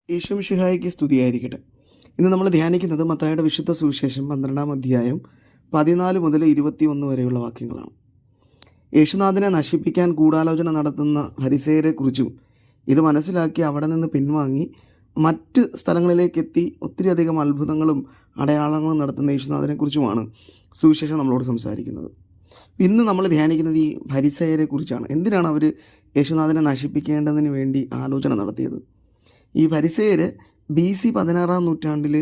ഈശോമിശിഹായ്ക്ക് സ്തുതിയായിരിക്കട്ടെ. ഇന്ന് നമ്മൾ ധ്യാനിക്കുന്നത് മത്തായിയുടെ വിശുദ്ധ സുവിശേഷം 12-ാം അധ്യായം 14 മുതൽ 21 വരെയുള്ള വാക്യങ്ങളാണ്. യേശുനാഥനെ നശിപ്പിക്കാൻ ഗൂഢാലോചന നടത്തുന്ന ഫരിസേയരെക്കുറിച്ചും ഇത് മനസ്സിലാക്കി അവിടെ നിന്ന് പിൻവാങ്ങി മറ്റ് സ്ഥലങ്ങളിലേക്കെത്തി ഒത്തിരിയധികം അത്ഭുതങ്ങളും അടയാളങ്ങളും നടത്തുന്ന യേശുനാഥനെക്കുറിച്ചുമാണ് സുവിശേഷം നമ്മളോട് സംസാരിക്കുന്നത്. ഇന്ന് നമ്മൾ ധ്യാനിക്കുന്നത് ഈ ഫരിസേയരെക്കുറിച്ചാണ്. എന്തിനാണ് അവർ യേശുനാഥനെ നശിപ്പിക്കേണ്ടതിന് വേണ്ടി ആലോചന നടത്തിയത്? ഈ ഫരിസേയർ BC 16-ാം നൂറ്റാണ്ടിൽ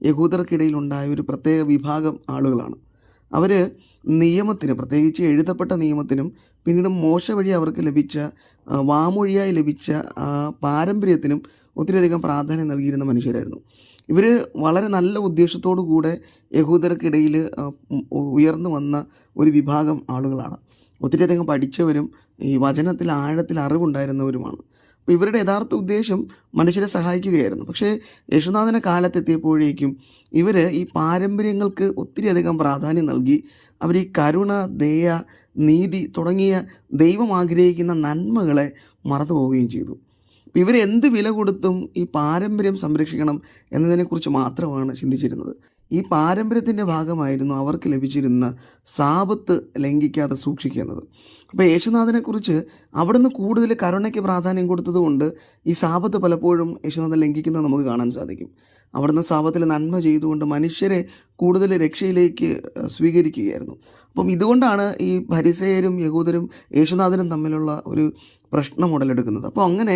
യഹൂദർക്കിടയിലുണ്ടായ ഒരു പ്രത്യേക വിഭാഗം ആളുകളാണ്. അവർ നിയമത്തിന്, പ്രത്യേകിച്ച് എഴുതപ്പെട്ട നിയമത്തിനും പിന്നീട് മോശ വഴി അവർക്ക് ലഭിച്ച വാമൊഴിയായി ലഭിച്ച പാരമ്പര്യത്തിനും ഒത്തിരിയധികം പ്രാധാന്യം നൽകിയിരുന്ന മനുഷ്യരായിരുന്നു. ഇവർ വളരെ നല്ല ഉദ്ദേശത്തോടു കൂടെ യഹൂദർക്കിടയിൽ ഉയർന്നു വന്ന ഒരു വിഭാഗം ആളുകളാണ്. ഒത്തിരിയധികം പഠിച്ചവരും ഈ വചനത്തിൽ ആഴത്തിൽ അറിവുണ്ടായിരുന്നവരുമാണ്. അപ്പോൾ ഇവരുടെ യഥാർത്ഥ ഉദ്ദേശം മനുഷ്യരെ സഹായിക്കുകയായിരുന്നു. പക്ഷേ യേശുനാഥൻ്റെ കാലത്തെത്തിയപ്പോഴേക്കും ഇവർ ഈ പാരമ്പര്യങ്ങൾക്ക് ഒത്തിരിയധികം പ്രാധാന്യം നൽകി അവർ ഈ കരുണ, ദയ, നീതി തുടങ്ങിയ ദൈവം ആഗ്രഹിക്കുന്ന നന്മകളെ മറന്നു പോവുകയും ചെയ്തു. അപ്പോൾ ഇവർ എന്ത് വില കൊടുത്തും ഈ പാരമ്പര്യം സംരക്ഷിക്കണം എന്നതിനെക്കുറിച്ച് മാത്രമാണ് ചിന്തിച്ചിരുന്നത്. ഈ പാരമ്പര്യത്തിൻ്റെ ഭാഗമായിരുന്നു അവർക്ക് ലഭിച്ചിരുന്ന സാബത്ത് ലംഘിക്കാതെ സൂക്ഷിക്കുന്നത്. അപ്പോൾ യേശുനാഥനെക്കുറിച്ച് അവിടുന്ന് കൂടുതൽ കരുണയ്ക്ക് പ്രാധാന്യം കൊടുത്തതുകൊണ്ട് ഈ സാബത്ത് പലപ്പോഴും യേശുനാഥൻ ലംഘിക്കുന്നത് നമുക്ക് കാണാൻ സാധിക്കും. അവിടുന്ന് സാബത്തിൽ നന്മ ചെയ്തുകൊണ്ട് മനുഷ്യരെ കൂടുതൽ രക്ഷയിലേക്ക് സ്വീകരിക്കുകയായിരുന്നു. അപ്പം ഇതുകൊണ്ടാണ് ഈ ഫരിസേയരും യഹൂദരും യേശുനാഥനും തമ്മിലുള്ള ഒരു പ്രശ്നം ഉടലെടുക്കുന്നത്. അപ്പോൾ അങ്ങനെ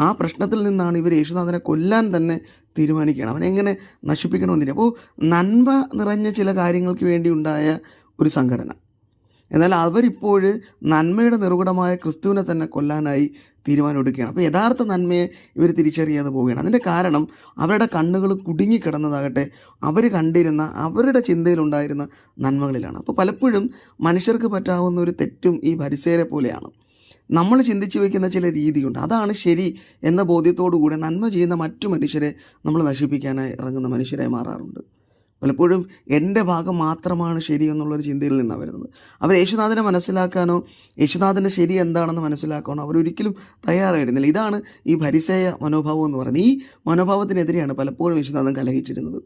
ആ പ്രശ്നത്തിൽ നിന്നാണ് ഇവർ യേശുനാഥനെ കൊല്ലാൻ തന്നെ തീരുമാനിക്കുകയാണ്. അവനെ എങ്ങനെ നശിപ്പിക്കണമെന്നില്ല. അപ്പോൾ നന്മ നിറഞ്ഞ ചില കാര്യങ്ങൾക്ക് വേണ്ടി ഉണ്ടായ ഒരു സംഘടന, എന്നാൽ അവരിപ്പോൾ നന്മയുടെ നിറുകുടമായ ക്രിസ്തുവിനെ തന്നെ കൊല്ലാനായി തീരുമാനമെടുക്കുകയാണ്. അപ്പോൾ യഥാർത്ഥ നന്മയെ ഇവർ തിരിച്ചറിയാതെ പോവുകയാണ്. അതിൻ്റെ കാരണം അവരുടെ കണ്ണുകൾ കുടുങ്ങിക്കിടന്നതാകട്ടെ അവർ കണ്ടിരുന്ന അവരുടെ ചിന്തയിലുണ്ടായിരുന്ന നന്മകളിലാണ്. അപ്പോൾ പലപ്പോഴും മനുഷ്യർക്ക് പറ്റാവുന്ന ഒരു തെറ്റും ഈ ഫരിസേയരെ പോലെയാണ്. നമ്മൾ ചിന്തിച്ചു വയ്ക്കുന്ന ചില രീതിയുണ്ട്, അതാണ് ശരി എന്ന ബോധ്യത്തോടു കൂടെ നന്മ ചെയ്യുന്ന മറ്റു മനുഷ്യരെ നമ്മൾ നശിപ്പിക്കാനായി ഇറങ്ങുന്ന മനുഷ്യരായി മാറാറുണ്ട്. പലപ്പോഴും എൻ്റെ ഭാഗം മാത്രമാണ് ശരി എന്നുള്ളൊരു ചിന്തയിൽ നിന്നാണ് വരുന്നത്. അവർ യേശുനാഥനെ മനസ്സിലാക്കാനോ യേശുനാഥൻ്റെ ശരി എന്താണെന്ന് മനസ്സിലാക്കാനോ അവരൊരിക്കലും തയ്യാറായിരുന്നില്ല. ഇതാണ് ഈ ഫരിസേയ മനോഭാവം എന്ന് പറയുന്നത്. ഈ മനോഭാവത്തിനെതിരെയാണ് പലപ്പോഴും യേശുനാഥൻ കലഹിച്ചിരുന്നത്.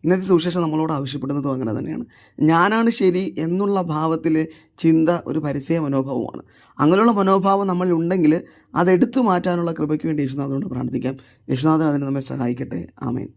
ഇന്നത്തെ സുവിശേഷം നമ്മളോട് ആവശ്യപ്പെടുന്നതും അങ്ങനെ തന്നെയാണ്. ഞാനാണ് ശരി എന്നുള്ള ഭാവത്തിലെ ചിന്ത ഒരു ഫരിസേയ മനോഭാവമാണ്. അങ്ങനെയുള്ള മനോഭാവം നമ്മൾ ഉണ്ടെങ്കിൽ അതെടുത്തു മാറ്റാനുള്ള കൃപയ്ക്ക് വേണ്ടി യേശുനാഥനോട് പ്രാർത്ഥിക്കാം. യേശുനാഥൻ അതിന് നമ്മെ സഹായിക്കട്ടെ. ആമേൻ.